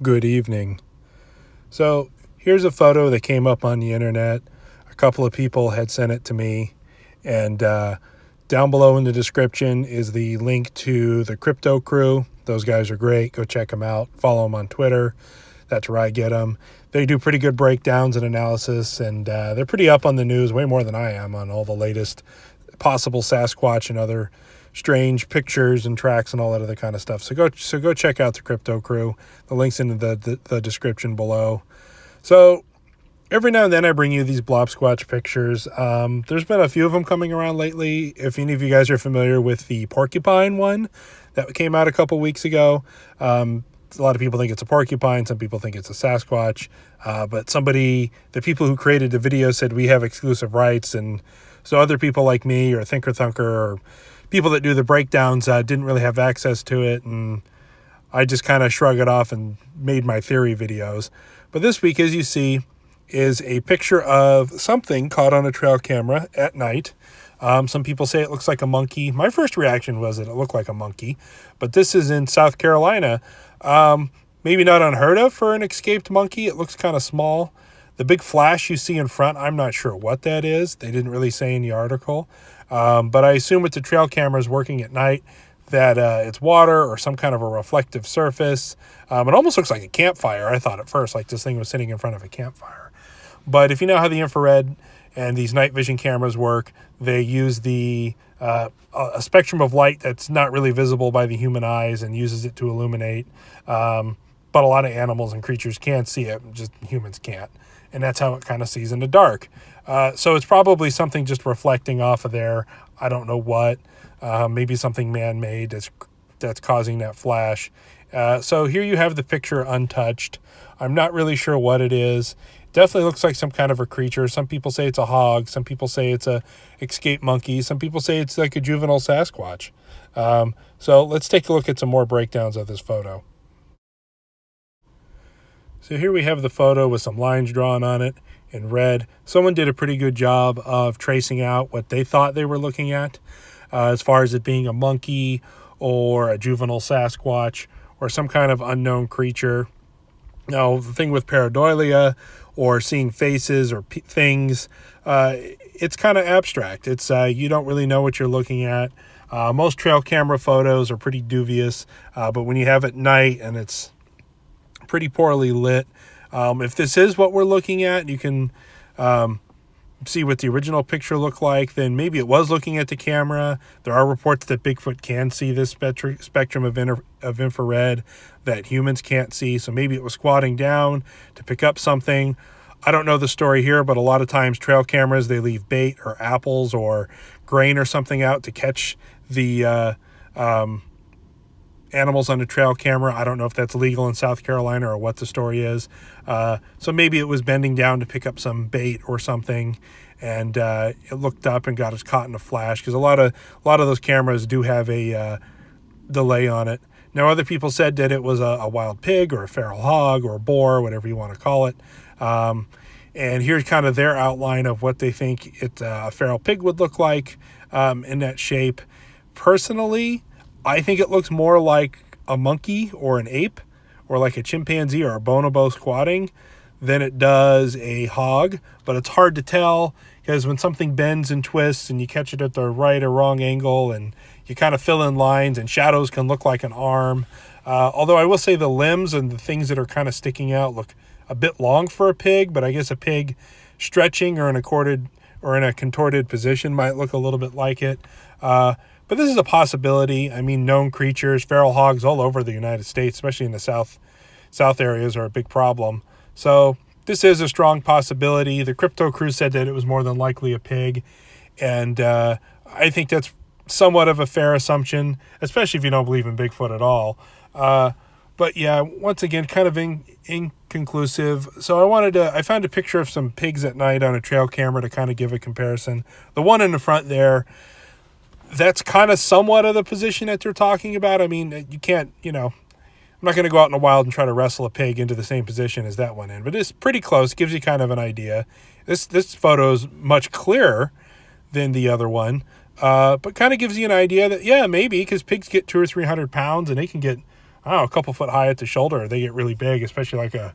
Good evening. So here's a photo that came up on the internet. A couple of people had sent it to me, and down below in the description is the link to the Crypto Crew. Those guys are great. Go check them out. Follow them on Twitter. That's where I get them. They do pretty good breakdowns and analysis, and they're pretty up on the news, way more than I am, on all the latest possible Sasquatch and other strange pictures and tracks and all that other kind of stuff. So go check out the Crypto Crew. The link's in the description below. So every now and then I bring you these blob squatch pictures. There's been a few of them coming around lately. If any of you guys are familiar with the porcupine one that came out a couple weeks ago, a lot of people think it's a porcupine. Some people think it's a Sasquatch. But the people who created the video said we have exclusive rights. And so other people like me or Thinker Thunker or people that do the breakdowns didn't really have access to it. And I just kind of shrug it off and made my theory videos. But this week, as you see, is a picture of something caught on a trail camera at night. Some people say it looks like a monkey. My first reaction was that it looked like a monkey. But this is in South Carolina. Maybe not unheard of for an escaped monkey. It looks kind of small. The big flash you see in front, I'm not sure what that is. They didn't really say in the article. But I assume with the trail cameras working at night that it's water or some kind of a reflective surface. It almost looks like a campfire, I thought at first, like this thing was sitting in front of a campfire. But if you know how the infrared and these night vision cameras work, they use a spectrum of light that's not really visible by the human eyes and uses it to illuminate. But a lot of animals and creatures can see it, just humans can't. And that's how it kind of sees in the dark. So it's probably something just reflecting off of there. I don't know what. Maybe something man-made that's causing that flash. So here you have the picture untouched. I'm not really sure what it is. Definitely looks like some kind of a creature. Some people say it's a hog. Some people say it's a escaped monkey. Some people say it's like a juvenile Sasquatch. So let's take a look at some more breakdowns of this photo. So here we have the photo with some lines drawn on it in red. Someone did a pretty good job of tracing out what they thought they were looking at as far as it being a monkey or a juvenile Sasquatch or some kind of unknown creature. Now, the thing with pareidolia or seeing faces or things, it's kind of abstract. It's you don't really know what you're looking at. Most trail camera photos are pretty dubious, but when you have it at night and it's pretty poorly lit, if this is what we're looking at, you can see what the original picture looked like, then maybe it was looking at the camera. There are reports that Bigfoot can see this spectrum of infrared that humans can't see, so maybe it was squatting down to pick up something. I don't know the story here, but a lot of times trail cameras, they leave bait or apples or grain or something out to catch the animals on the trail camera. I don't know if that's legal in South Carolina or what the story is. So maybe it was bending down to pick up some bait or something, and it looked up and got us caught in a flash, because a lot of those cameras do have a delay on it. Now, other people said that it was a wild pig or a feral hog or a boar, whatever you want to call it. And here's kind of their outline of what they think a feral pig would look like in that shape. Personally, I think it looks more like a monkey or an ape or like a chimpanzee or a bonobo squatting than it does a hog. But it's hard to tell, because when something bends and twists and you catch it at the right or wrong angle and you kind of fill in lines, and shadows can look like an arm. Although I will say the limbs and the things that are kind of sticking out look a bit long for a pig, but I guess a pig stretching or in a contorted position might look a little bit like it. But this is a possibility. I mean, known creatures, feral hogs all over the United States, especially in the south areas, are a big problem. So this is a strong possibility. The Crypto Crew said that it was more than likely a pig, and I think that's somewhat of a fair assumption, especially if you don't believe in Bigfoot at all. But yeah, once again, kind of inconclusive. So I found a picture of some pigs at night on a trail camera to kind of give a comparison. The one in the front there, that's kind of somewhat of the position that they're talking about. I mean, you can't, I'm not going to go out in the wild and try to wrestle a pig into the same position as that one in, but it's pretty close. Gives you kind of an idea. This photo is much clearer than the other one, but kind of gives you an idea that, yeah, maybe, because pigs get 200 or 300 pounds and they can get I don't know, a couple foot high at the shoulder. They get really big, especially like a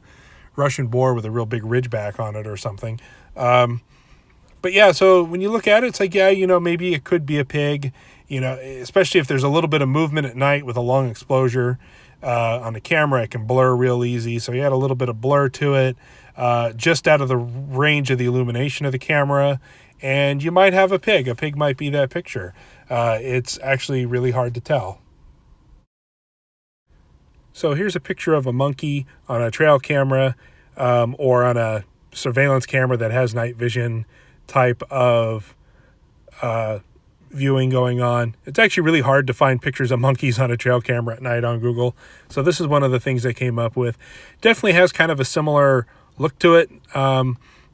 Russian boar with a real big ridge back on it or something. But yeah, so when you look at it, it's like, yeah, maybe it could be a pig, especially if there's a little bit of movement at night with a long exposure on the camera, it can blur real easy. So you add a little bit of blur to it, just out of the range of the illumination of the camera, and you might have a pig. A pig might be that picture. It's actually really hard to tell. So here's a picture of a monkey on a trail camera or on a surveillance camera that has night vision type of viewing going on. It's actually really hard to find pictures of monkeys on a trail camera at night on Google. So this is one of the things they came up with. Definitely has kind of a similar look to it.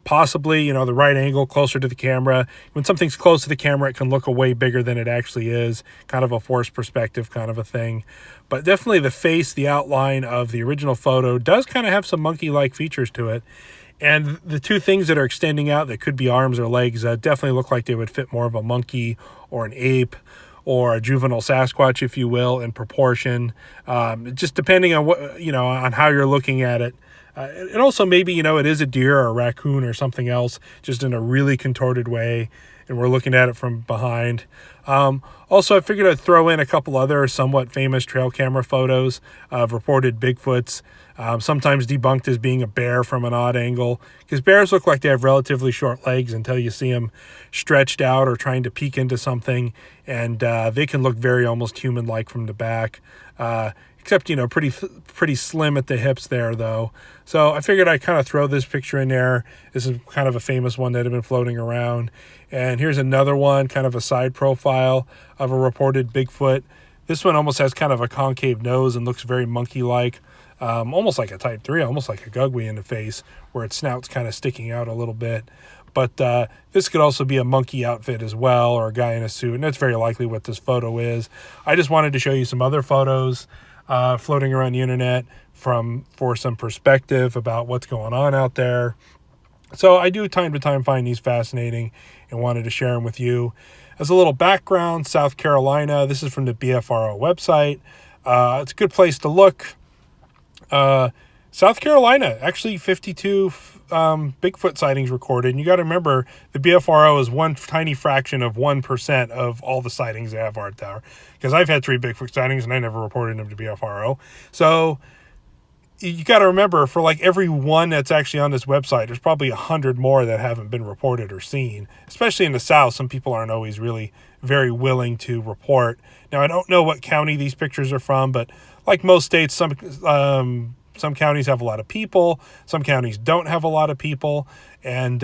Possibly, the right angle closer to the camera. When something's close to the camera, it can look way bigger than it actually is. Kind of a forced perspective kind of a thing. But definitely the face, the outline of the original photo does kind of have some monkey-like features to it. And the two things that are extending out that could be arms or legs definitely look like they would fit more of a monkey or an ape or a juvenile Sasquatch, if you will, in proportion. Just depending on what, on how you're looking at it. And also maybe, it is a deer or a raccoon or something else, just in a really contorted way, and we're looking at it from behind. Also, I figured I'd throw in a couple other somewhat famous trail camera photos of reported Bigfoots, sometimes debunked as being a bear from an odd angle, because bears look like they have relatively short legs until you see them stretched out or trying to peek into something, and they can look very almost human-like from the back. Except, pretty slim at the hips there, though. So I figured I'd kind of throw this picture in there. This is kind of a famous one that had been floating around. And here's another one, kind of a side profile of a reported Bigfoot. This one almost has kind of a concave nose and looks very monkey-like, almost like a Type 3, almost like a gugwe in the face, where its snout's kind of sticking out a little bit. But this could also be a monkey outfit as well, or a guy in a suit, and that's very likely what this photo is. I just wanted to show you some other photos floating around the internet for some perspective about what's going on out there. So I do time to time find these fascinating and wanted to share them with you. As a little background, South Carolina, this is from the BFRO website. It's a good place to look. South Carolina, actually 52 Bigfoot sightings recorded. And you got to remember, the BFRO is one tiny fraction of 1% of all the sightings they have out there. Because I've had 3 Bigfoot sightings and I never reported them to BFRO. So you got to remember, for like every one that's actually on this website, there's probably 100 more that haven't been reported or seen. Especially in the South, some people aren't always really very willing to report. Now, I don't know what county these pictures are from, but like most states, some counties have a lot of people. Some counties don't have a lot of people. And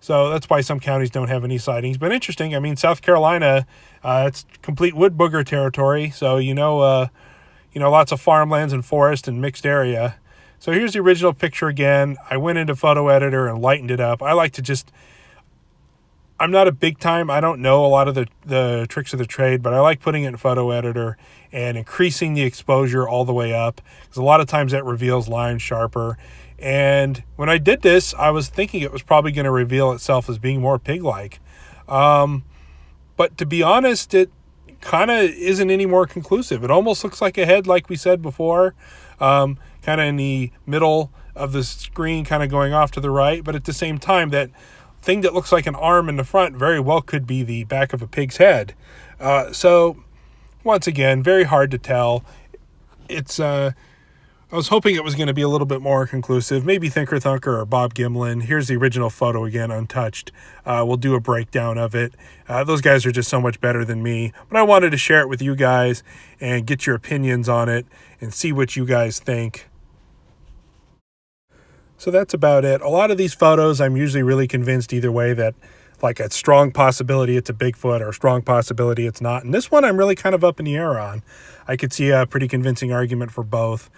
so that's why some counties don't have any sightings. But interesting. I mean, South Carolina, it's complete wood booger territory. So, lots of farmlands and forest and mixed area. So here's the original picture again. I went into photo editor and lightened it up. I like to I'm not a big time, I don't know a lot of the tricks of the trade, but I like putting it in photo editor and increasing the exposure all the way up, because a lot of times that reveals lines sharper. And when I did this, I was thinking it was probably going to reveal itself as being more pig-like. But to be honest, it kind of isn't any more conclusive. It almost looks like a head, like we said before, kind of in the middle of the screen, kind of going off to the right. But at the same time, that thing that looks like an arm in the front very well could be the back of a pig's head. So once again, very hard to tell. I was hoping it was going to be a little bit more conclusive. Maybe Thinker Thunker or Bob Gimlin. Here's the original photo again, untouched. We'll do a breakdown of it. Those guys are just so much better than me. But I wanted to share it with you guys and get your opinions on it and see what you guys think. So that's about it. A lot of these photos, I'm usually really convinced either way that like a strong possibility it's a Bigfoot or a strong possibility it's not. And this one I'm really kind of up in the air on. I could see a pretty convincing argument for both.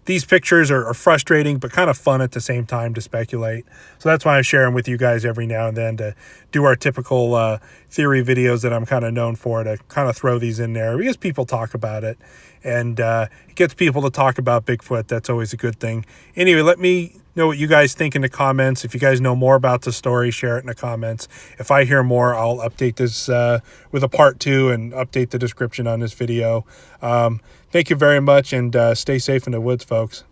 These pictures are frustrating, but kind of fun at the same time to speculate. So that's why I share them with you guys every now and then, to do our typical theory videos that I'm kind of known for, to kind of throw these in there because people talk about it. and it gets people to talk about Bigfoot. That's always a good thing. Anyway, let me know what you guys think in the comments. If you guys know more about the story, share it in the comments. If I hear more, I'll update this with a part 2 and update the description on this video. Thank you very much, and stay safe in the woods, folks.